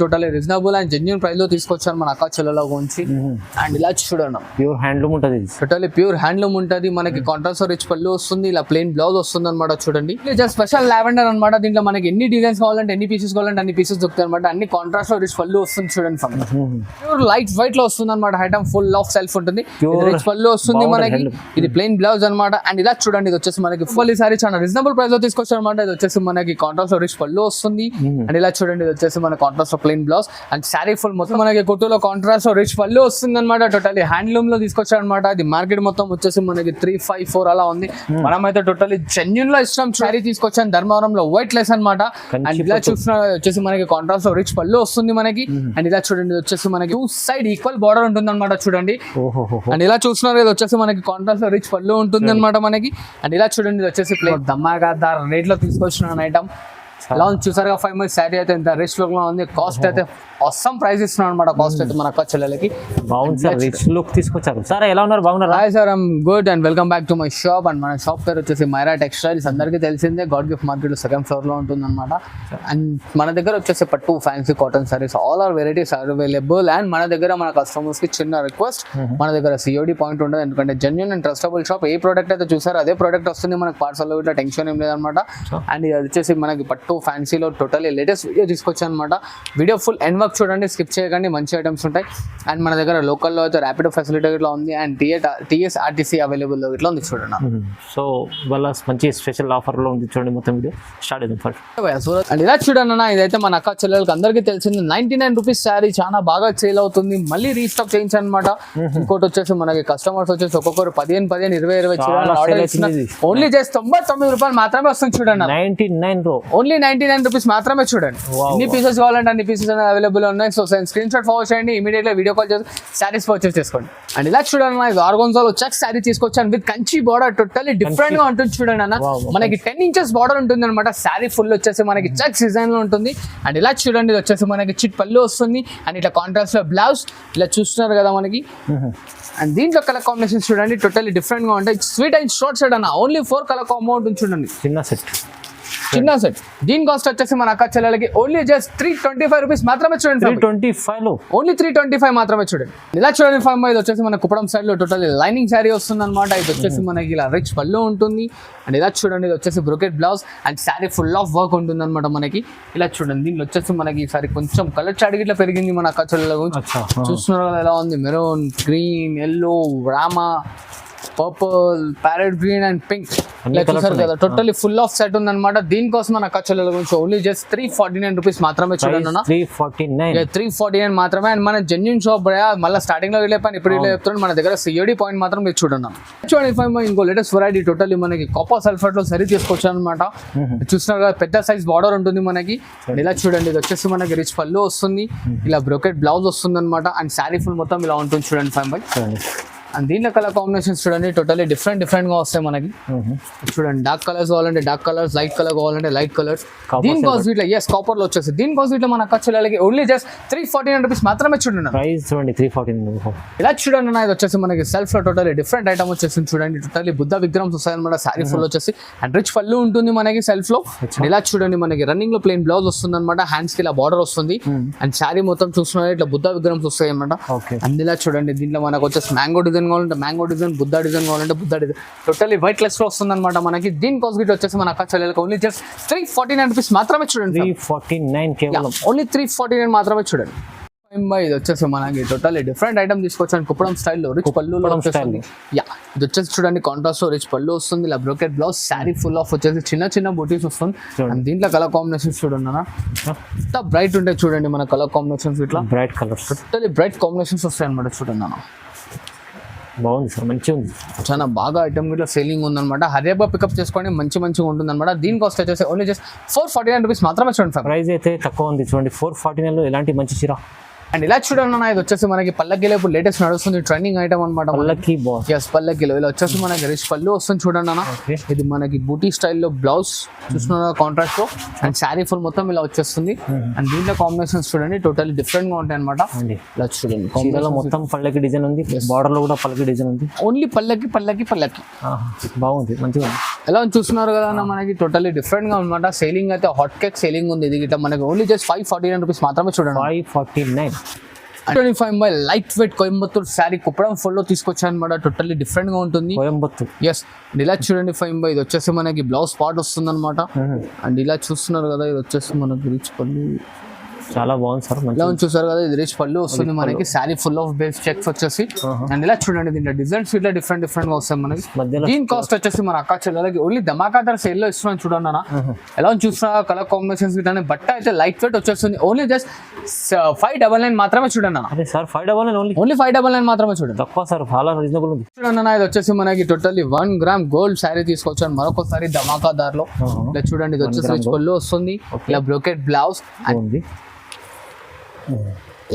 Total reasonable and genuine price లో తీసుకొచ్చాను మన అక్క చెల్లెల గురించి. అండ్ ఇలా చూడండి, ప్యూర్ హ్యాండ్లూమ్ ఉంటుంది, టోటల్లీ ప్యూర్ హ్యాండ్లూమ్ ఉంటుంది. మనకి కాంట్రాస్ట్ రిచ్ పళ్ళు వస్తుంది, ఇలా ప్లెయిన్ బ్లౌజ్ వస్తుంది అనమాట. చూడండి జస్ట్ స్పెషల్ లావెండర్ అనమాట. దీంట్లో మనకి ఎన్ని డిజైన్స్ కావాలంటే ఎన్ని పీసెస్ కావాలంటే అన్ని పీసెస్ దొరుకుతాయి అనమాట. అన్ని కాంట్రాస్ట్ రిచ్ పళ్ళు వస్తుంది చూడండి. ప్యూర్ లైట్ వైట్ లో వస్తుంది అనమాట. ఐటమ్ ఫుల్ ఆఫ్ సెల్ఫ్ ఉంటుంది, రిచ్ పళ్ళు వస్తుంది మనకి. ఇది ప్లెయిన్ బ్లౌజ్ అనమాట. అండ్ ఇలా చూడండి, ఇది వచ్చేసి మనకి ఫుల్ సారీ చాలా రీజనబుల్ ప్రైస్ లో తీసుకొచ్చారు అనమాట. ఇది వచ్చేసి మనకి కాంట్రాస్ట్ రిచ్ పళ్ళు వస్తుంది. అండ్ ఇలా చూడండి, ఇది వచ్చేసి మన contrast plain blouse and sari full మొత్తం మనకి కుట్టులో కాంట్రాస్ట్ రిచ్ పళ్ళు వస్తుంది అనమాట. టోటల్లీ హ్యాండ్లూమ్ లో తీసుకొచ్చారు అనమాట. ఇది మార్కెట్ మొత్తం వచ్చేసి మనకి 354 అలా ఉంది. మనమైతే టోటల్లీ జెన్యూన్ లో ఇష్టం శారీ తీసుకొచ్చాను ధర్మవరంలో వైట్ లెస్ అనమాట. అండ్ ఇలా చూసిన వచ్చేసి మనకి కాంట్రాస్ట్ రిచ్ పళ్ళు వస్తుంది మనకి. అండ్ ఇలా చూడండి, ఇది వచ్చేసి మనకి టూ సైడ్ ఈక్వల్ బార్డర్ ఉంటుంది అనమాట. చూడండి, అండ్ ఇలా చూస్తున్నారు, ఇది వచ్చేసి మనకి కాంట్రాస్ట్ రిచ్ పళ్ళు ఉంటుంది అనమాట మనకి. అండ్ ఇలా చూడండి, ఇది వచ్చేసి ప్లేట్ దమ్మాగా రేట్ లో తీసుకొచ్చిన ఐటమ్. ఎలా ఉంది చూసారుగా, 5 మంత్స్ శారీ అయితే ఇంత రిచ్ లుక్ లో ఉంది. కాస్ట్ అయితే అవసరం ప్రైస్ ఇస్తున్నాం అనమాట. కాస్ట్ అయితే మన అక్క చెల్లెలకి బాగుంది సార్, రిచ్ లుక్ తీసుకొచ్చారు. సార్ ఎలా ఉన్నారు, బాగున్నారు? Hi sir, I'm good and welcome back to my shop. And మన షాప్ పేరు వచ్చేసి మైరా టెక్స్టైల్స్. అందరికీ తెలిసిందే, God gift market second floor లో ఉంటుంది అనమాట. అండ్ మన దగ్గర వచ్చేసి పట్టు fancy cotton sarees all are varieties are available. And మన దగ్గర మన కస్టమర్స్ కి చిన్న రిక్వెస్ట్, మన దగ్గర COD పాయింట్ ఉండదు. ఎందుకంటే genuine and trustable shop. A product అయితే చూసారో అదే ప్రోడక్ట్ వస్తుంది మనకి పార్సల్. ఇట్లా టెన్షన్ ఏం లేదనమాట. అండ్ ఇది వచ్చేసి మనకి పట్టు ఫ్యాన్సీలో టోటల్లీ లేటెస్ట్ వీడియో తీసుకొచ్చాను అనమాట. వీడియో ఫుల్ ఎండ్ వర్క్ చూడండి, స్కిప్ చేయకండి, మంచి ఐటమ్స్ ఉంటాయి. అండ్ మన దగ్గర లోకల్లో అయితే ర్యాపిడో ఫెసిలిటీ ఇట్లా ఉంది. అండ్ TSRTC అవైలబుల్ ఇట్లా ఉంది చూడండి. సో వాళ్ళ మంచి స్పెషల్ ఆఫర్ లో ఉంది చూడండి. మొత్తం వీడియో స్టార్ట్ చేద్దాం ఫస్ట్. అండ్ ఇలా చూడండి అన్న, ఇదైతే మన అక్క చెల్లెలకి అందరికీ తెలిసింది. 99 రూపీస్ శారీ చాలా బాగా సేల్ అవుతుంది. మళ్ళీ రీస్టాక్ చేయించాను అనమాట. ఇంకోటి వచ్చేసి మనకి కస్టమర్స్ వచ్చేసి ఒక్కొక్కరు 15, 20 చూడండి. ఓన్లీ జస్ట్ 99 రూపాయలు మాత్రమే వస్తుంది చూడండి. 99 ఓన్లీ 99 రూపీస్ మాత్రమే చూడండి. ఎన్ని పీసెస్ కావాలంటే అన్ని పీసెస్ అవైలబుల్ ఉన్నాయి. సో స్క్రీన్ షాట్ ఫార్వర్డ్ చేయండి, ఇమీడియట్ గా వీడియో కాల్ చేసి శారీస్ పర్చేస్ చేసుకోండి. అండ్ ఇలా చూడండి అన్న, ఇది ఆర్గోన్జాలో చెక్ శారీ తీసుకొచ్చాను with Kanchi border. Totally different గా ఉంటుంది చూడండి అన్న. మనకి 10 ఇంచెస్ బార్డర్ ఉంటుంది అనమాట. శారీ ఫుల్ వచ్చేసి మనకి చెక్స్ డిజైన్ లో ఉంటుంది. అండ్ ఇలా చూడండి, ఇది వచ్చేసి మనకి చిట్ పళ్ళు వస్తుంది. అండ్ ఇట్లా కాంట్రాస్ట్ లో బ్లౌజ్ ఇలా చూస్తున్నారు కదా మనకి. అండ్ దీంట్లో కలర్ కాంబినేషన్స్ చూడండి, టోటల్లీ డిఫరెంట్ గా ఉంటాయి. స్వీట్ అండ్ షార్ట్ సెట్ అన్న, ఓన్లీ 4 కలర్ కాంబో ఉంటుంది చూడండి. చిన్న సెట్. దీని కాస్ట్ వచ్చేసి మన అక్క చెల్లెలకి ఓన్లీ జస్ట్ 325 రూపీస్ మాత్రమే చూడండి. 325 లో ఓన్లీ 325 మాత్రమే చూడండి. ఇలా చూడండి, ఇది వచ్చేసి మన కుప్పడం సైడ్ లో టోటల్ లైనింగ్ శారీ వస్తుంది అనమాట. ఇది వచ్చేసి మనకి ఇలా రిచ్ పళ్ళు ఉంటుంది. అండ్ ఇలా చూడండి, ఇది వచ్చేసి brocade blouse and sari full of work ఉంటుంది అనమాట మనకి. ఇలా చూడండి, దీనిలో వచ్చేసి మనకి ఈసారి కొంచెం కలర్ చాట్ ఇట్లా పెరిగింది మన అక్క చెల్లెల గురించి. చూస్తున్నారు కదా ఎలా ఉంది, maroon, green, yellow, Rama, purple, parrot green and pink చూసారు కదా. టోటల్లీ ఫుల్ ఆఫ్ సెట్ ఉంది అనమాట. దీనికోసం మన అక్క చెల్లెల గురించి ఓన్లీ జస్ట్ 349 రూపీస్ మాత్రమే చూడండి అన్న. 349 మాత్రమే. అండ్ మన జెన్యూన్ షాప్ మళ్ళీ స్టార్టింగ్ లో వెళ్ళిపోయాను, ఇప్పుడు ఇలా చెప్తున్నాను. మన దగ్గర COD పాయింట్ మాత్రం మీరు చూడండి. చూడండి, ఇంకో లేటెస్ట్ వెరైటీ టోటల్లీ మనకి కాపర్ సల్ఫేట్ లో సరి తీసుకొచ్చాను అనమాట. చూస్తున్నారు కదా, పెద్ద సైజ్ బార్డర్ ఉంటుంది మనకి. ఇలా చూడండి, ఇది వచ్చేసి మనకి రిచ్ పళ్ళు వస్తుంది. ఇలా బ్రోకెట్ బ్లౌజ్ వస్తుంది అనమాట. అండ్ శారీ ఫుల్ మొత్తం ఇలా ఉంటుంది చూడండి. 5 అండ్ దీంట్లో కలర్ కాంబినేషన్స్ చూడండి, టోటల్లీ డిఫరెంట్ గా వస్తాయి మనకి. చూడండి, డార్క్ కలర్స్ కావాలంటే డార్క్ కలర్స్, లైట్ కలర్ కావాలంటే లైట్ కలర్స్. దీని కాస్ట్ ఇట్లా కాపర్ లో వచ్చేసి దీని కాస్ట్ ఇట్లా మన అక్క చెల్లెలకి ఓన్లీ జస్ట్ 349 రూపీస్ మాత్రమే చూడండి. ప్రైస్ చూడండి 349. ఇలా చూడండి అన్న, ఇది వచ్చేసి మనకి సెల్ఫ్ లో టోటల్లీ డిఫరెంట్ ఐటమ్ వచ్చేసి చూడండి. టోటల్లీ బుద్ధ విగ్రహం వస్తాయి అనమాట. శారీ ఫుల్ వచ్చేసి అండ్ రిచ్ పళ్ళు ఉంటుంది మనకి సెల్ఫ్ లో. ఇలా చూడండి, మనకి రన్నింగ్ లో ప్లెయిన్ బ్లౌజ్ వస్తుంది అనమాట. హ్యాండ్స్ కి ఇలా బార్డర్ వస్తుంది. అండ్ శారీ మొత్తం చూస్తున్నారు ఇట్లా బుద్ధ విగ్రహం వస్తాయి అనమాట. అండ్ ఇలా చూడండి, దీంట్లో మనకు వచ్చేసి మ్యాంగో డిజైన్ కావాలంటే మ్యాంగో డిజైన్, బుద్ధ డిజైన్ కావాలంటే Buddha design. Totally white less లో వస్తుంది అనమాట మనకి. దీని కాస్ట్ గిట్ వచ్చేసి మన అక్క చెల్లెలకి ఓన్లీ జస్ట్ 349 రూపీస్ మాత్రమే చూడండి. 349 కేవలం, ఓన్లీ 349 మాత్రమే చూడండి. ఇది వచ్చేసి మనకి టోటల్లీ డిఫరెంట్ ఐటమ్ తీసుకొచ్చాను. కుప్పడం స్టైల్లో రిచ్ పళ్ళు వచ్చేస్తుంది. ఇది వచ్చేసి చూడండి, కాంట్రాస్ట్ రిచ్ పళ్ళు వస్తుంది. ఇలా brocade blouse, sari full of వచ్చేసి చిన్న బూటీస్ వస్తుంది. అండ్ దీంట్లో కలర్ కాంబినేషన్స్ చూడండి అన్న, ఇట్లా బ్రైట్ ఉంటాయి చూడండి మన కలర్ కాంబినేషన్స్. ఇట్లా bright colours, totally bright combinations వస్తాయి అనమాట. చూడండి అన్న, బాగుంది సార్, మంచిగా ఉంది. చాలా బాగా ఐటమ్ ఇట్లా సేలింగ్ ఉందన్నమాట. హరియాబా పికప్ చేసుకోండి, మంచిగా ఉంటుంది అనమాట. దీని కాస్ట్ వచ్చేసి ఓన్లీ జస్ట్ 449 రూపీస్ మాత్రమే చూడండి. ప్రైస్ అయితే తక్కువ ఉంది చూడండి. 449 లో ఎలాంటి మంచి చీర అండ్ ఇలా చూడండి అన్న, ఇది వచ్చేసి మనకి పల్లకిలో ఇప్పుడు లేటెస్ట్ నడుస్తుంది ట్రెండింగ్ ఐటమ్ అనమాట. పల్లకి బాస్. ఎస్, పల్లకిలో ఇలా వచ్చేసి మనకి రిచ్ పళ్ళు వస్తుంది చూడండి అన్న. Okay. ఇది మనకి బూటీ స్టైల్లో బ్లౌజ్ చూస్తున్న కాంట్రాక్ట్ లో అండ్ శారీ ఫుల్ మొత్తం ఇలా వచ్చేస్తుంది. అండ్ దీంట్లో కాంబినేషన్స్ చూడండి టోటల్లీ డిఫరెంట్ గా ఉంటాయి అనమాట. ఇలా చూడండి చీరలో మొత్తం పల్లకి డిజైన్ ఉంది, బార్డర్ లో కూడా పల్లకి డిజైన్ ఉంది. ఓన్లీ పల్లకి పల్లకి పల్లకి బాగుంది, మంచిగా ఉంది. ఎలా ఉంది చూస్తున్నారు కదా అన్న, మనకి టోటల్లీ డిఫరెంట్ గా అనమాట. సేలింగ్ అయితే హాట్ కేక్ సేలింగ్ ఉంది. ఇది ఇట్లా మనకి ఓన్లీ జస్ట్ 549 రూపీస్ మాత్రమే చూడండి. 549. 25 by light weight Coimbatore sari Kuppadam full లో తీసుకొచ్చాను అనమాట. టోటల్లీ డిఫరెంట్ గా ఉంటుంది. కోయంబత్తూర్. ఎస్, ఇలా చూడండి 5 by ఇది వచ్చేసి మనకి బ్లౌజ్ పార్ట్ వస్తుంది అనమాట. అండ్ ఇలా చూస్తున్నారు కదా, ఇది వచ్చేసి మనకి రిచ్ పళ్ళు చాలా బాగుంది సార్. ఇలా చూసారు కదా, ఇది రిచ్ పళ్ళు వస్తుంది మనకి. Sari full of base checks వచ్చేసి. అండ్ ఇలా చూడండి దీంట్లో డిజైన్స్ ఇట్లా డిఫరెంట్ డిఫరెంట్ గా వస్తాయి మనకి. దీని కాస్ట్ వచ్చేసి మన అక్క చెల్లెలకి ఓన్లీ ధమాకాదార్ సేల్ లో ఇస్తున్నాను చూడండి అన్న. ఎలా చూస్తున్నా కలర్ కాంబినేషన్స్ ఇట్లా బట్ట అయితే లైట్ వెయిట్ వచ్చేస్తుంది. ఓన్లీ జస్ట్ 599 మాత్రమే చూడండి అన్న. అదే సార్ 599 ఓన్లీ 599 మాత్రమే చూడండి. తక్కువ సార్, చాలా రీజనబుల్ ఉంది. చూడండి అన్న, ఇది వచ్చేసి మనకి టోటల్లీ 1 గ్రామ్ గోల్డ్ శారీ తీసుకొచ్చాను మరొకసారి ధమాకాదార్ లో. ఇలా చూడండి ఇది వచ్చేసి రిచ్ పళ్ళు వస్తుంది. ఇలా బ్రోకెట్ బ్లౌజ్ ఉంది,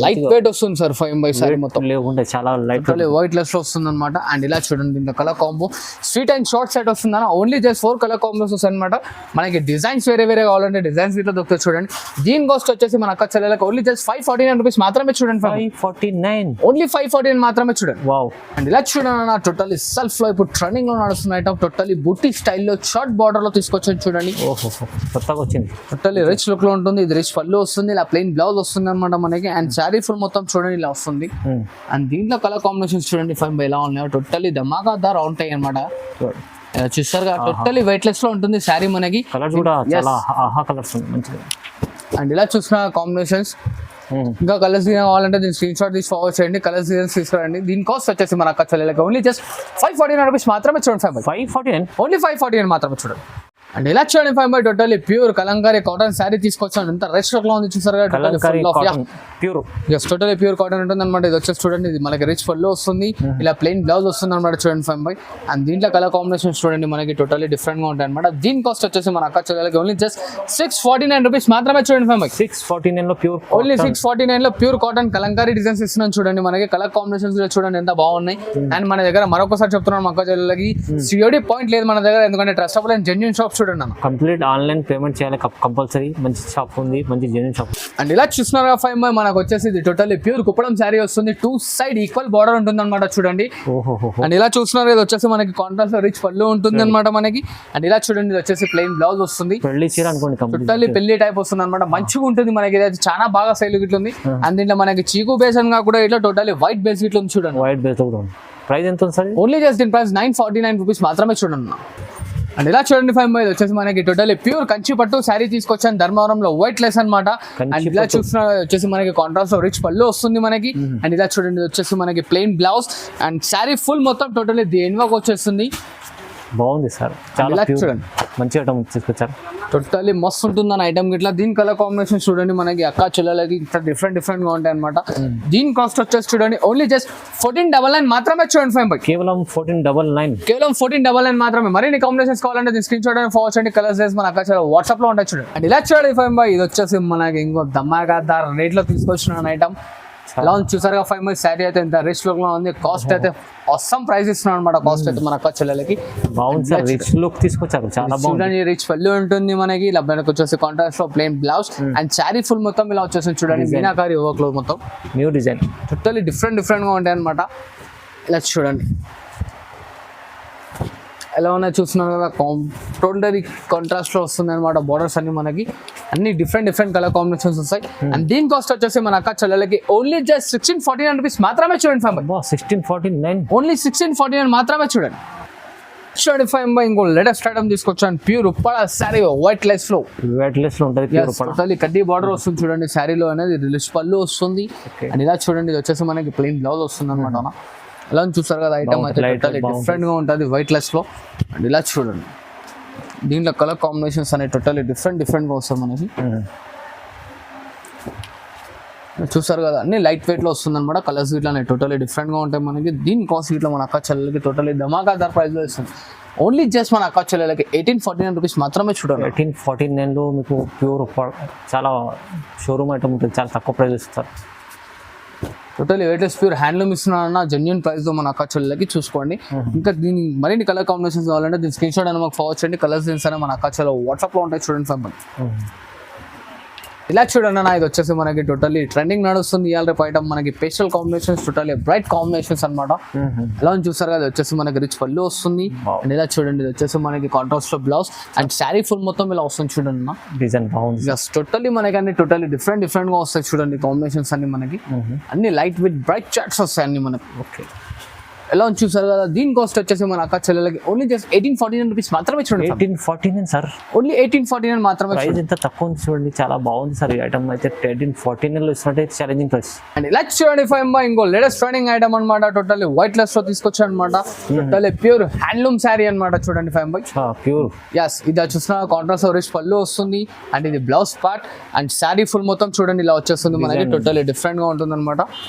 లైట్ వెయిట్ వస్తుంది సార్. 5 by శారీ మొత్తం లేకుంటే చాలా లైట్ వైట్ లెస్ లో వస్తుంది అనమాట. అండ్ ఇలా చూడండి దీంట్లో colour combo sweet and short set వస్తుంది అన్న. ఓన్లీ జస్ట్ 4 కలర్ కాంబోస్ వస్తాయి అనమాట. మనకి డిజైన్స్ వేరే వేరే కావాలంటే డిజైన్స్ ఇట్లా దొరుకుతాయి చూడండి. దీని కాస్ట్ వచ్చేసి మన అక్క చెల్లెలకు ఓన్లీ జస్ట్ 549 రూపీస్ మాత్రమే చూడండి. 549 ఓన్లీ 549 మాత్రమే చూడండి. వావ్. అండ్ ఇలా చూడండి అన్న, టోటల్లీ సెల్ఫ్ లో ఇప్పుడు ట్రెండింగ్ లో నడుస్తున్న ఐటమ్ టోటల్లీ బూటీ స్టైల్లో షార్ట్ బార్డర్ లో తీసుకొచ్చాను చూడండి. ఓహో, కొత్తగా వచ్చింది. టోటల్లీ రిచ్ లుక్ లో ఉంటుంది. ఇది రిచ్ పళ్ళు వస్తుంది. ఇలా ప్లెయిన్ బ్లౌజ్ వస్తుంది అనమాట మనకి. అండ్ శారీ ఫుల్ మొత్తం చూడండి ఇలా వస్తుంది. అండ్ దీంట్లో కలర్ కాంబినేషన్స్ చూడండి 5 by ఎలా ఉన్నాయో టోటల్లీ ధమాకాదార్ ఉంటాయి అనమాట. చూస్తారు కదా, టోటల్లీ వెయిట్ లెస్ లో ఉంటుంది శారీ మనకి. కలర్స్ కూడా చాలా ఆహా కలర్స్ ఉన్నాయి మంచిగా. అండ్ ఇలా చూసిన కాంబినేషన్స్ ఇంకా కలర్స్ కావాలంటే దీని స్క్రీన్ షాట్ తీసి ఫార్వర్డ్ చేయండి. కలర్స్ తీసుకురండి. దీని కాస్ట్ వచ్చేసి మన అక్క చెల్లెలకి ఓన్లీ జస్ట్ 549 రూపీస్ మాత్రమే చూడండి. 549 ఓన్లీ 549 మాత్రమే చూడండి. అండ్ ఇలా చూడండి 5 by totally pure Kalamkari cotton sari తీసుకొచ్చాను. ఎంత రిచ్ లుక్ లో ఉంది చూసారు కదా. ప్యూర్ టోటల్లీ ప్యూర్ కాటన్ ఉంటుంది అనమాట. ఇది వచ్చేసి చూడండి, ఇది మనకి రిచ్ పళ్ళు వస్తుంది. ఇలా ప్లెయిన్ బ్లౌజ్ వస్తుంది అనమాట చూడండి 5 by. అండ్ దీంట్లో కలర్ కాంబినేషన్స్ చూడండి మనకి టోటల్లీ డిఫరెంట్ గా ఉంటాయి అనమాట. దీని కాస్ట్ వచ్చేసి మన అక్క చెల్లెలకి ఓన్లీ జస్ట్ 649 రూపీస్ మాత్రమే చూడండి 5 by. 649 లో ప్యూర్, ఓన్లీ 649 లో ప్యూర్ కాటన్ కలంకారీ డిజైన్స్ ఇస్తున్నాను చూడండి మనకి. కలర్ కాంబినేషన్స్ చూడండి ఎంత బాగున్నాయి. అండ్ మన దగ్గర మరొకసారి చెప్తున్నాను అక్క చెల్లెలకి సిఓడి పాయింట్ లేదు మన దగ్గర, ఎందుకంటే ట్రస్టబుల్ అండ్ జెన్యూన్ షాప్ చూడండి అన్న. కంప్లీట్ ఆన్లైన్ పేమెంట్ చేయాలి కంపల్సరీ. మంచి షాప్ ఉంది, మంచి జెన్యూన్ షాప్. అండ్ ఇలా చూస్తున్నారు 5 by మనకు వచ్చేసి ఇది టోటల్లీ ప్యూర్ కుప్పడం శారీ వస్తుంది. 2 సైడ్ ఈక్వల్ బార్డర్ ఉంటుంది అనమాట చూడండి. అండ్ ఇలా చూస్తున్నారు ఇది వచ్చేసి మనకి కాంట్రాస్ట్ రిచ్ పళ్ళు ఉంటుంది అనమాట మనకి. అండ్ ఇలా చూడండి ఇది వచ్చేసి ప్లెయిన్ బ్లౌజ్ వస్తుంది. పెళ్లి చీర అనుకోండి, టోటల్లీ పెళ్లి టైప్ వస్తుంది అనమాట. మంచిగా ఉంటుంది మనకి. ఇది చాలా బాగా సైల్ ఇట్లా ఉంది. అండ్ దీంట్లో మనకి చీకు బేసన్ గా కూడా ఇట్లా టోటల్లీ వైట్ బేస్ ఇట్లా ఉంది చూడండి. వైట్ బేస్ కూడా ఉంది. ప్రైస్ ఎంత ఉంది సార్? ఓన్లీ జస్ట్ దీని ప్రైస్ 949 రూపీస్ మాత్రమే చూడండి. అండ్ ఇలా చూడండి 5 by వచ్చేసి మనకి టోటల్లీ ప్యూర్ కంచి పట్టు శారీ తీసుకొచ్చాను ధర్మవరంలో వైట్ లెస్ అనమాట. అండ్ ఇలా చూసిన వచ్చేసి మనకి కాంట్రాస్ట్ రిచ్ పళ్ళు వస్తుంది మనకి. అండ్ ఇలా చూడండి వచ్చేసి మనకి plain blouse and sari full మొత్తం టోటల్లీ దేనివాక్ వచ్చేస్తుంది. బాగుంది సార్, చాలా చూడండి మంచి ఐటమ్ తీసుకొచ్చారు. టోటల్లీ మస్తు ఉంటుంది అన్న ఐటమ్ గిట్లా. దీని కలర్ కాంబినేషన్ చూడండి మనకి అక్క చెల్లెలకి ఇట్లా డిఫరెంట్ డిఫరెంట్ గా ఉంటాయి అనమాట. దీని కాస్ట్ వచ్చేసి చూడండి ఓన్లీ జస్ట్ 1499 మాత్రమే చూడండి 5 by. కేవలం 1499 మాత్రమే. మరిన్ని కాంబినేషన్స్ కావాలంటే దీని స్క్రీన్ షాట్ ఫార్వర్డ్ చేయండి. కలర్స్ మన అక్క చెల్లెలు వాట్సాప్ లో ఉంటాయి చూడండి. అండ్ ఇలా చూడండి 5 by ఇది వచ్చేసి మనకి ఇంకో ధమాకాదార్ రేట్ లో తీసుకొచ్చిన ఐటమ్. ఎలా ఉంది చూసారుగా 5 by శారీ అయితే ఎంత రిచ్ లుక్ లో ఉంది. కాస్ట్ అయితే అవసరం ప్రైస్ ఇస్తున్నాడు అనమాట. కాస్ట్ అయితే మన అక్క చెల్లెలకి బాగుంది సార్, రిచ్ లుక్ తీసుకొచ్చారు, చాలా బాగుంది. రిచ్ పళ్ళు ఉంటుంది మనకి. ఇలా మనకి వచ్చేసి కాంట్రాస్ట్ లో plain blouse and sari full మొత్తం ఇలా వచ్చేసి చూడండి మీనాకారి వర్క్ లో మొత్తం new design. Totally different different గా ఉంటాయి అనమాట. ఇలా చూడండి ఎలా ఉన్నాయి చూస్తున్నారు కదా. టోటల్లీ కాంట్రాస్ట్ లో వస్తుంది అనమాట. బార్డర్స్ అన్ని మనకి అన్ని డిఫరెంట్ డిఫరెంట్ కలర్ కాంబినేషన్స్ వస్తాయి. అండ్ దీని కాస్ట్ వచ్చేసి మన అక్క చెల్లెలకి ఓన్లీ జస్ట్ 1649 రూపీస్ మాత్రమే చూడండి 5 by. 1649 ఓన్లీ 1649 మాత్రమే చూడండి. 5 by ఇంకో లేటెస్ట్ ఐటమ్ తీసుకొచ్చాను. Pure Uppada sari white less లో ఉంటుంది. టోటల్లీ కడ్డీ బార్డర్ వస్తుంది చూడండి. శారీలో అనేది రిచ్ పళ్ళు వస్తుంది. అండ్ ఇలా చూడండి ఇది వచ్చేసి మనకి ప్లెయిన్ బ్లౌజ్ వస్తుంది అనమాట. ఎలా చూస్తారు కదా ఐటమ్ అయితే టోటల్లీ డిఫరెంట్ గా ఉంటుంది వైట్ లెస్ లో. అండ్ ఇలా చూడండి దీంట్లో కలర్ కాంబినేషన్స్ అనేవి టోటల్లీ డిఫరెంట్ గా వస్తాయి మనకి. చూసారు కదా అన్ని లైట్ వెయిట్ లో వస్తుంది అనమాట. కలర్స్ ఇట్లా టోటల్లీ డిఫరెంట్ గా ఉంటాయి మనకి. దీని కాస్ట్ ఇట్లా మన అక్క చెల్లెలకి టోటల్లీ ధమాకాదార్ ప్రైస్ లో ఇస్తుంది. ఓన్లీ జస్ట్ మన అక్క చెల్లెలకి 1849 రూపీస్ మాత్రమే చూడండి. 1849 లో మీకు ప్యూర్ చాలా షోరూమ్ ఐటమ్ ఉంటుంది, చాలా తక్కువ ప్రైస్ ఇస్తారు. టోటలీ వెయిట్లెస్ ప్యూర్ హ్యాండ్లూమ్ ఇస్తున్నారన్న జెన్యున్ ప్రైస్ లో మన అక్క చెల్లెలకి చూసుకోండి. ఇంకా దీని మరిన్ని కలర్ కాంబినేషన్స్ కావాలంటే దీని స్క్రీన్ షాట్ అని మాకు ఫార్వర్డ్ చేయండి. కలర్స్ దీన్స్ అని మన అక్క చెల్లె వాట్సాప్ లో ఉంటాయి చూడండి ఫైవ్. ఇలా చూడండి అన్న, ఇది వచ్చేసి మనకి టోటల్లీ ట్రెండింగ్ నడుస్తుంది ఇవాళ రేపు ఐటమ్. మనకి pastel combinations, totally bright combinations అనమాట. ఎలా అని చూసారు కదా, ఇది వచ్చేసి మనకి రిచ్ పళ్ళు వస్తుంది. అండ్ ఇలా చూడండి, ఇది వచ్చేసి మనకి కాంట్రాస్ట్ లో బ్లౌజ్ అండ్ శారీ ఫుల్ మొత్తం ఇలా వస్తుంది చూడండి అన్న. డిజైన్ బాగుంది. టోటల్లీ మనకి అన్ని టోటల్లీ డిఫరెంట్ గా వస్తాయి చూడండి కాంబినేషన్స్ అన్ని. మనకి అన్ని లైట్ విత్ బ్రైట్ చార్ట్స్ వస్తాయి అన్ని మనకి. ఓకే, ఎలా ఉంది చూసారు కదా. దీని కాస్ట్ వచ్చేసి మన అక్క చెల్లెలకి ఓన్లీ జస్ట్ 1849 రూపీస్ మాత్రమే చూడండి. 1849 సార్, ఓన్లీ 1849 మాత్రమే. ప్రైస్ ఎంత తక్కువ ఉంది చూడండి, చాలా బాగుంది సార్. ఈ ఐటమ్ అయితే 1849 లో ఇస్తున్నట్టు ఛాలెంజింగ్ ప్రైస్. అండ్ ఇలా చూడండి ఫైవ్ బై ఇంకో లేటెస్ట్ ట్రెండింగ్ ఐటమ్ అనమాట. టోటల్లీ వైట్ లెస్ లో తీసుకొచ్చాడు అనమాట. టోటల్లీ ప్యూర్ హ్యాండ్లూమ్ శారీ అనమాట చూడండి ఫైవ్ బై ప్యూర్. ఎస్, ఇది చూసిన కాంట్రాస్ట్ రిచ్ పళ్ళు వస్తుంది అండ్ ఇది blouse part and sari full మొత్తం చూడండి ఇలా వచ్చేస్తుంది మనకి. టోటల్లీ డిఫరెంట్ గా ఉంటుంది అనమాట.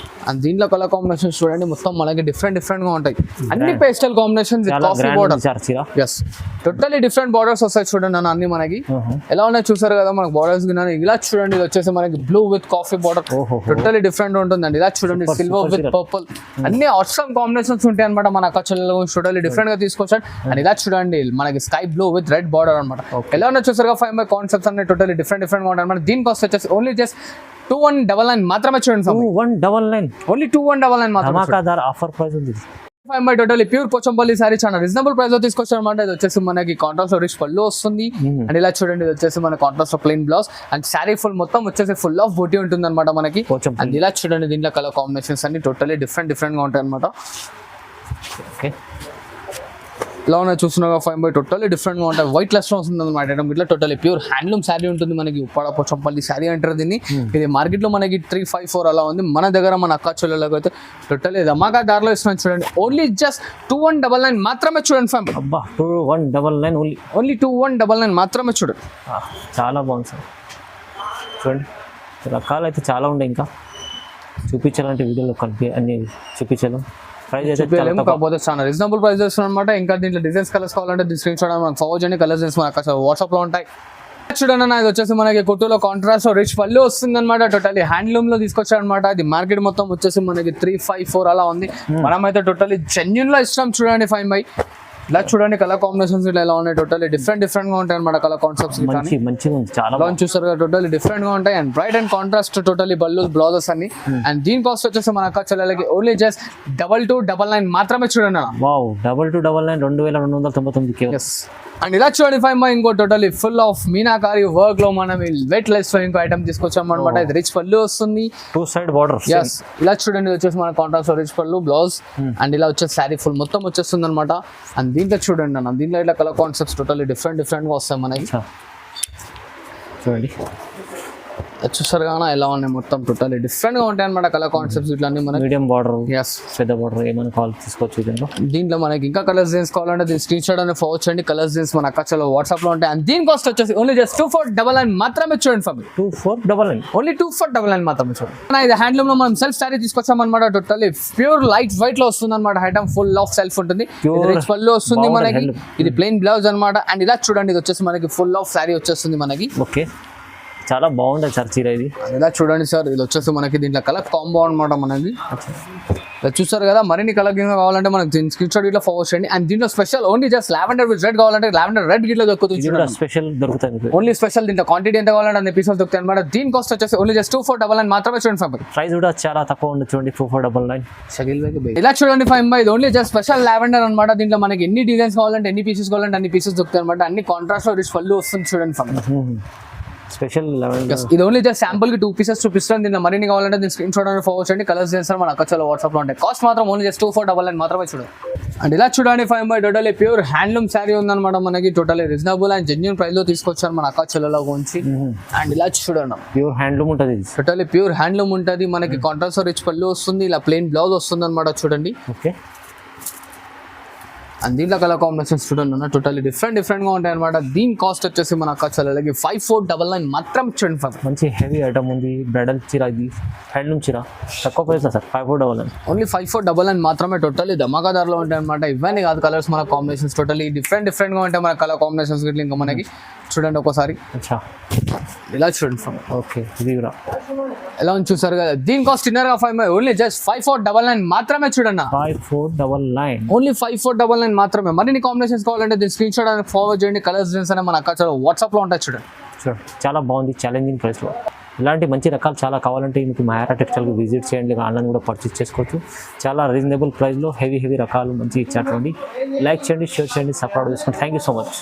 అండ్ దీంట్లో కలర్ కాంబినేషన్స్ చూడండి మొత్తం మనకి డిఫరెంట్ గా ఉంటాయి. అన్ని pastel combination with coffee border. Yes, totally different borders వస్తాయి చూడండి అన్న అన్ని మనకి. ఎలా ఉన్నాయి చూసారు కదా మనకి బోర్డర్స్. ఇలా చూడండి, ఇది వచ్చేసి మనకి blue with coffee border. Totally different ఉంటుందండి. ఇలా చూడండి, సిల్వర్ విత్ పర్పుల్ అన్ని ఆసమ్ కాంబినేషన్స్ ఉంటాయి అనమాట. మన అక్క చెల్లెలు టోటల్లీ డిఫరెంట్ గా తీసుకొచ్చాడు. అండ్ ఇలా చూడండి మనకి sky blue with red border అనమాట. ఎలా ఉన్నాయి చూసారు కదా ఫైవ్ బై కాన్సెప్ట్స్ అన్ని టోటల్లీ డిఫరెంట్ గా ఉంటాయి అనమాట. దీని కాస్ట్ వచ్చేసి ఓన్లీ జస్ట్ 2199 మాత్రమే చూడండి. 2199 ఓన్లీ 2199 మాత్రమే. ధమాకాదార్ ఆఫర్ ప్రైస్ ఉంది. టోటల్లీ ప్యూర్ పోచంపల్లి సారీ చాలా రీజనబుల్ ప్రైస్ లో తీసుకొచ్చారు అనమాట. ఇది వచ్చేసి మనకి కాంట్రాస్ట్ లో రిచ్ పళ్ళు వస్తుంది. అండ్ ఇలా చూడండి, ఇది వచ్చేసి మన కాంట్రాస్ట్ లో plain blouse and sari full మొత్తం వచ్చేసి ఫుల్ ఆఫ్ బూటీ ఉంటుంది అనమాట మనకి. అండ్ ఇలా చూడండి, దీంట్లో కలర్ కాంబినేషన్స్ అన్ని టోటల్లీ డిఫరెంట్ గా ఉంటాయి అనమాట. ఓకే, ఇలా ఉన్నాయి చూస్తున్నాగా ఫైవ్ బై టోటల్లీ డిఫరెంట్ గా ఉంటాయి. వైట్ లెస్ లో వస్తుంది అనమాట. ఇట్లా టోటల్లీ ప్యూర్ హ్యాండ్లూమ్ శారీ ఉంటుంది మనకి. ఉప్పాడ పోచంపల్లి శారీ అంటారు దీన్ని. ఇది మార్కెట్ లో మనకి 354 అలా ఉంది. మన దగ్గర మన అక్క చెల్లెలకు అయితే టోటల్లీ ధమాకా దారిలో ఇస్తున్నాం చూడండి. ఓన్లీ జస్ట్ 2199 మాత్రమే చూడండి ఫైవ్. అబ్బా, 2199 ఓన్లీ 2199 మాత్రమే చూడండి. చాలా బాగుంది సార్. చూడండి, రకాలు అయితే చాలా ఉండే, ఇంకా చూపించాలంటే వీడియోలో కలిపి అన్ని చూపించలేం. ప్రైస్ అయితే కాకపోతే చాలా రీజనబుల్ ప్రైస్ చేస్తున్నాం అనమాట. ఇంకా దీంట్లో డిజైన్స్ కలర్స్ కావాలంటే స్క్రీన్ షాట్ మనకు ఫార్వర్డ్ చేయండి. కలర్స్ మన వాట్సాప్ లో ఉంటాయి చూడండి అన్న. ఇది వచ్చేసి మనకి కుట్టులో కాంట్రాస్ట్ రిచ్ పళ్ళు వస్తుంది అనమాట. టోటల్లీ హ్యాండ్లూమ్ లో తీసుకొచ్చాడు అనమాట. ఇది మార్కెట్ మొత్తం వచ్చేసి మనకి 354 అలా ఉంది. మనమైతే టోటల్లీ జెన్యూన్ లో ఇష్టం చూడండి ఫైవ్ బై. ఇలా చూడండి కలర్ కాంబినేషన్స్ ఇట్లా ఎలా ఉన్నాయి. టోటల్లీ డిఫరెంట్ గా ఉంటాయి అనమాట కలర్ కాన్సెప్ట్స్. మంచిగా ఉంది, చాలా చూసారు కదా, టోటల్లీ డిఫరెంట్ గా ఉంటాయి. And bright and contrast totally బల్లు బ్లౌజెస్ అన్ని. అండ్ దీని కాస్ట్ వచ్చేసి మన అక్క చెల్లెలకి ఓన్లీ జస్ట్ 2299 మాత్రమే చూడండి అన్న. వావ్, 2299 2299. అండ్ ఇలా చూడండి ఫైవ్ బై ఇంకో totally full of meenakari work లో మనం వెయిట్ లెస్ లో ఇంకో ఐటమ్ తీసుకొచ్చాం అనమాట. ఇది రిచ్ పళ్ళు వస్తుంది, 2 సైడ్ బార్డర్. ఎస్, ఇలా చూడండి, ఇది వచ్చేసి మన కాంట్రాస్ట్ రిచ్ పళ్ళు బ్లౌజ్ అండ్ ఇలా వచ్చేసి శారీ ఫుల్ మొత్తం వచ్చేస్తుంది అనమాట. అండ్ దీంట్లో చూడండి అన్న, దీంట్లో ఇట్లా కలర్ కాన్సెప్ట్స్ టోటల్లీ డిఫరెంట్ గా వస్తాయి మనకి. చూడండి, చూసారు కానీ ఎలా ఉన్నాయి మొత్తం టోటల్లీ డిఫరెంట్ గా ఉంటాయి అనమాట కలర్ కాన్సెప్ట్స్ ఇట్లా అన్ని మనకి. మీడియం బార్డర్, ఎస్, పెద్ద బార్డర్ ఏమైనా కాల్ తీసుకోవచ్చు. దీంట్లో మనకి ఇంకా కలర్స్ డిజైన్స్ కావాలంటే దీని స్క్రీన్ షాట్ అనేది ఫార్వర్డ్ చేయండి. కలర్స్ డిజైన్స్ మన అక్క వాట్సాప్ లో ఉంటాయి. అండ్ దీని కాస్ట్ వచ్చేసి ఓన్లీ జస్ట్ 2499 మాత్రమే చూడండి ఫర్ 2499. ఓన్లీ 2499 మాత్రమే చూడండి. ఇది హ్యాండ్లూమ్ లో మనం సెల్ఫ్ శారీ తీసుకొచ్చాం అనమాట. టోటల్లీ ప్యూర్ లైట్ వైట్ లో వస్తుంది అనమాట. ఐటమ్ ఫుల్ ఆఫ్ సెల్ఫ్ ఉంటుంది. రిచ్ పళ్ళు వస్తుంది మనకి. ఇది ప్లెయిన్ బ్లౌజ్ అనమాట. అండ్ ఇలా చూడండి, ఇది వచ్చేసి మనకి ఫుల్ ఆఫ్ శారీ వచ్చేస్తుంది మనకి. ఓకే, చాలా బాగుంటుంది సార్ చీర ఇది. ఇలా చూడండి సార్, ఇది వచ్చేసి మనకి దీంట్లో కలర్ కాంబో అనమాట మనకి. చూసారు కదా, మరిన్ని కలర్ కావాలంటే మనకి స్క్రీన్ షాట్ ఇట్లా ఫార్వర్డ్ చేయండి. అండ్ దీంట్లో special only just lavender with red కావాలంటే లావెండర్ రెడ్ గిట్లా దొరుకుతుంది. స్పెషల్ దొరుకుతుంది, ఓన్లీ స్పెషల్. దీంట్లో క్వాంటిటీ ఎంత కావాలంటే అన్ని పీసెస్ దొరుకుతాయి అనమాట. దీని కాస్ట్ వచ్చేసి ఓన్లీ జస్ట్ 2499 మాత్రమే చూడండి ఫైవ్. ప్రైస్ కూడా చాలా తక్కువ ఉంది చూడండి, 2499. ఇలా చూడండి ఫైవ్ బై. ఇది ఓన్లీ జస్ట్ స్పెషల్ లావెండర్ అనమాట. దీంట్లో మనకి ఎన్ని డిజైన్స్ కావాలంటే ఎన్ని పీసెస్ కావాలంటే అన్ని పీసెస్ దొరుకుతాయి అనమాట. అన్ని కాంట్రాస్ట్ లో రిచ్ పళ్ళు వస్తుంది చూడండి ఫైవ్. స్పెషల్ ఇది ఓన్లీ జస్ట్ శాంపుల్ కి 2 పీసెస్ చూపిస్తాను. దీంట్లో మరిన్ని కావాలంటే దీని స్క్రీన్ షాట్ ఫార్వర్డ్ చేయండి. కలర్స్ చేస్తారు మన అక్క వాట్సాప్ లో ఉంటాయి. కాస్ట్ మాత్రం ఓన్లీ జస్ట్ 2499 మాత్రమే చూడండి. అండ్ ఇలా చూడండి five by totally pure handloom sari ఉందన్నమాట మనకి. Totally reasonable and genuine price లో తీసుకొచ్చారు మన అక్క చెల్లెల గురించి. అండ్ ఇలా చూడండి, ప్యూర్ హ్యాండ్లూమ్ ఉంటుంది. టోటలీ ప్యూర్ హ్యాండ్లూమ్ ఉంటుంది మనకి. కాంట్రాస్ట్ రిచ్ పళ్ళు వస్తుంది, ఇలా ప్లెయిన్ బ్లౌజ్ వస్తుంది అనమాట చూడండి. ఓకే, అండ్ దీంట్లో కలర్ కాంబినేషన్స్ చూడండి అన్న, టోటల్లీ డిఫరెంట్ గా ఉంటాయి అనమాట. దీని కాస్ట్ వచ్చేసి మన అక్క చెల్లెలకి 5499 మాత్రం చూడండి ఫైవ్. మంచి హెవీ ఐటమ్ ఉంది, బ్రైడల్ చీర, ఇది హ్యాండ్లూమ్ చీర, తక్కువ ప్రైస్ సార్ 5499. ఓన్లీ 5499 మాత్రమే. టోటల్లీ ధమాకాదారులో ఉంటాయి అనమాట. ఇవన్నీ కాదు కలర్స్ మన కాంబినేషన్స్ టోటల్లీ డిఫరెంట్ గా ఉంటాయి మన కలర్ కాంబినేషన్స్. ఇంకా మనకి చూడండి ఒకసారి అచ్చా ఇలా చూడండి ఫామ్ ఓకే ఇది కూడా ఎలా ఉంది చూసారు కదా. దీని కాస్ట్ ఇన్నర్గా 5 ఓన్లీ జస్ట్ 5499 మాత్రమే చూడన్న. 5499 ఓన్లీ 5499 మాత్రమే. మరిన్ని కాంబినేషన్స్ కావాలంటే దీని స్క్రీన్ షాట్ అనేది ఫార్వర్డ్ చేయండి. కలర్స్ డిజైన్స్ అనే మన అక్కడ వాట్సాప్లో ఉంటాయి చూడండి. చాలా బాగుంది, ఛాలెంజింగ్ ప్రైస్లో. ఇలాంటి మంచి రకాలు చాలా కావాలంటే మీకు మహారా టెక్స్టైల్కి విజిట్ చేయండి, ఆన్లైన్ కూడా పర్చేస్ చేసుకోవచ్చు. చాలా రీజనబుల్ ప్రైస్లో హెవీ రకాలు మంచి ఇచ్చేటువంటి. లైక్ చేయండి, షేర్ చేయండి, సబ్స్క్రైబ్ చేసుకోండి. Thank you so much.